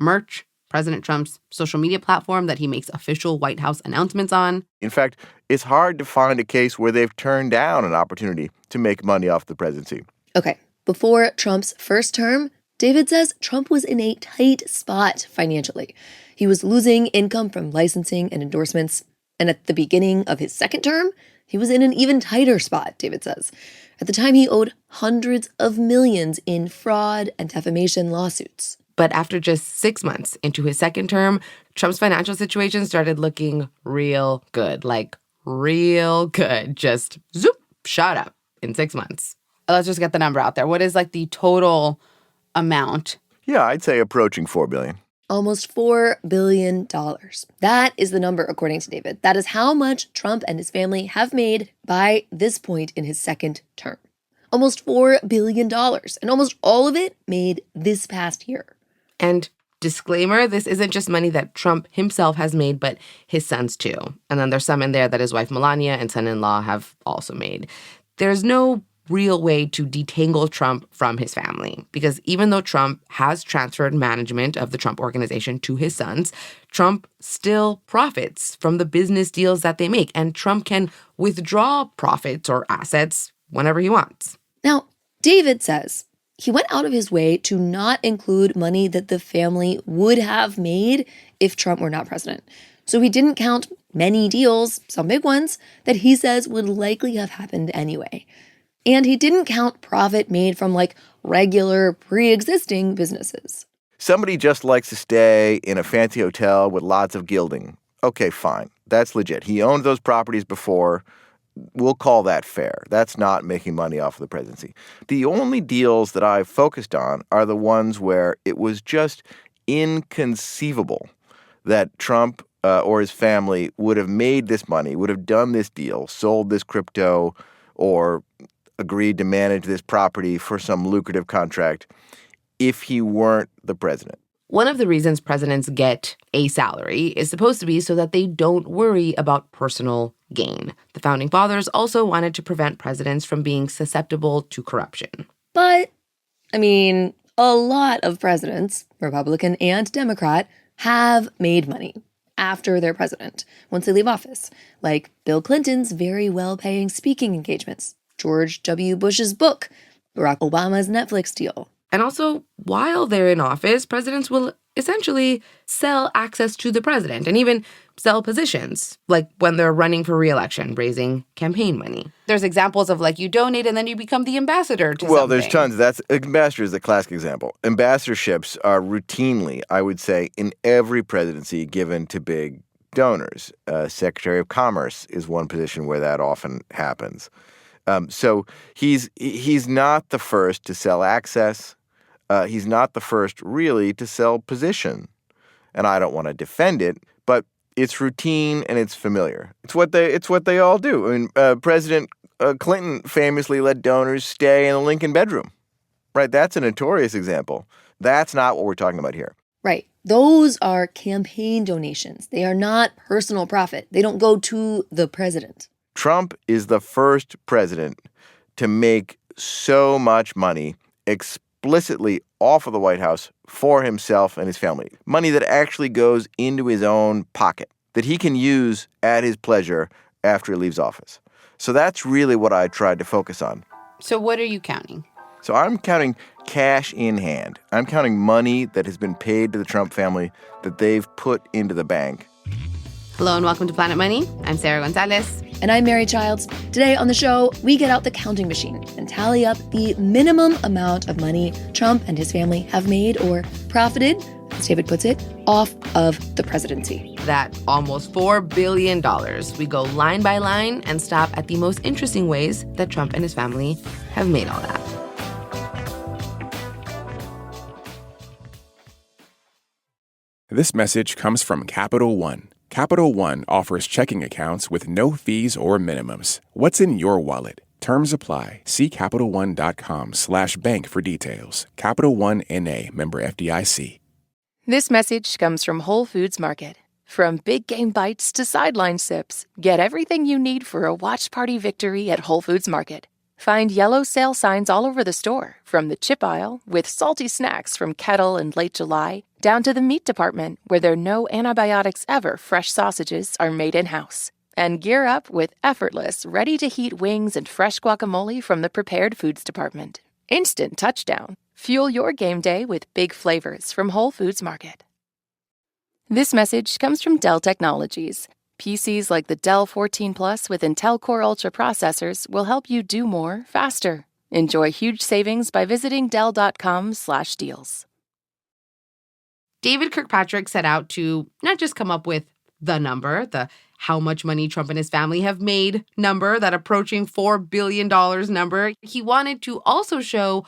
merch, President Trump's social media platform that he makes official White House announcements on. In fact, it's hard to find a case where they've turned down an opportunity to make money off the presidency. Okay, before Trump's first term, David says Trump was in a tight spot financially. He was losing income from licensing and endorsements. And at the beginning of his second term, he was in an even tighter spot, David says. At the time, he owed hundreds of millions in fraud and defamation lawsuits. But after just 6 months into his second term, Trump's financial situation started looking real good. Like, real good. Just zoop, shot up in 6 months. Let's just get the number out there. What is like the total amount? Yeah, I'd say approaching $4 billion. Almost $4 billion. That is the number, according to David. That is how much Trump and his family have made by this point in his second term. Almost $4 billion. And almost all of it made this past year. And disclaimer, this isn't just money that Trump himself has made, but his sons too. And then there's some in there that his wife Melania and son-in-law have also made. There's no real way to detangle Trump from his family, because even though Trump has transferred management of the Trump Organization to his sons, Trump still profits from the business deals that they make, and Trump can withdraw profits or assets whenever he wants. Now, David says he went out of his way to not include money that the family would have made if Trump were not president. So he didn't count many deals, some big ones, that he says would likely have happened anyway. And he didn't count profit made from, like, regular pre-existing businesses. Somebody just likes to stay in a fancy hotel with lots of gilding. Okay, fine. That's legit. He owned those properties before. We'll call that fair. That's not making money off of the presidency. The only deals that I've focused on are the ones where it was just inconceivable that Trump or his family would have made this money, would have done this deal, sold this crypto, or agreed to manage this property for some lucrative contract if he weren't the president. One of the reasons presidents get a salary is supposed to be so that they don't worry about personal gain. The Founding Fathers also wanted to prevent presidents from being susceptible to corruption. But, I mean, a lot of presidents, Republican and Democrat, have made money after they're president, once they leave office, like Bill Clinton's very well-paying speaking engagements, George W. Bush's book, Barack Obama's Netflix deal. And also, while they're in office, presidents will essentially sell access to the president and even sell positions, like when they're running for re-election, raising campaign money. There's examples of, like, you donate and then you become the ambassador to Well, something. there's tons. Ambassador is the classic example. Ambassadorships are routinely, I would say, in every presidency given to big donors. Secretary of Commerce is one position where that often happens. So he's not the first to sell access. He's not the first really to sell position. And I don't want to defend it, but it's routine and it's familiar. It's what they all do. I mean, President Clinton famously let donors stay in the Lincoln bedroom. Right? That's a notorious example. That's not what we're talking about here. Right. Those are campaign donations. They are not personal profit. They don't go to the president. Trump is the first president to make so much money explicitly off of the White House for himself and his family. Money that actually goes into his own pocket, that he can use at his pleasure after he leaves office. So that's really what I tried to focus on. So what are you counting? So I'm counting cash in hand. I'm counting money that has been paid to the Trump family that they've put into the bank. Hello and welcome to Planet Money. I'm Sarah Gonzalez. And I'm Mary Childs. Today on the show, we get out the counting machine and tally up the minimum amount of money Trump and his family have made or profited, as David puts it, off of the presidency. That almost $4 billion. We go line by line and stop at the most interesting ways that Trump and his family have made all that. This message comes from Capital One. Capital One offers checking accounts with no fees or minimums. What's in your wallet? Terms apply. See CapitalOne.com/bank for details. Capital One N.A., member FDIC. This message comes from Whole Foods Market. From big game bites to sideline sips, get everything you need for a watch party victory at Whole Foods Market. Find yellow sale signs all over the store, from the chip aisle with salty snacks from Kettle and Late July, down to the meat department where their no antibiotics ever fresh sausages are made in-house. And gear up with effortless, ready-to-heat wings and fresh guacamole from the prepared foods department. Instant touchdown. Fuel your game day with big flavors from Whole Foods Market. This message comes from Dell Technologies. PCs like the Dell 14 Plus with Intel Core Ultra processors will help you do more faster. Enjoy huge savings by visiting Dell.com/deals. David Kirkpatrick set out to not just come up with the number, the how much money Trump and his family have made number, that approaching $4 billion number. He wanted to also show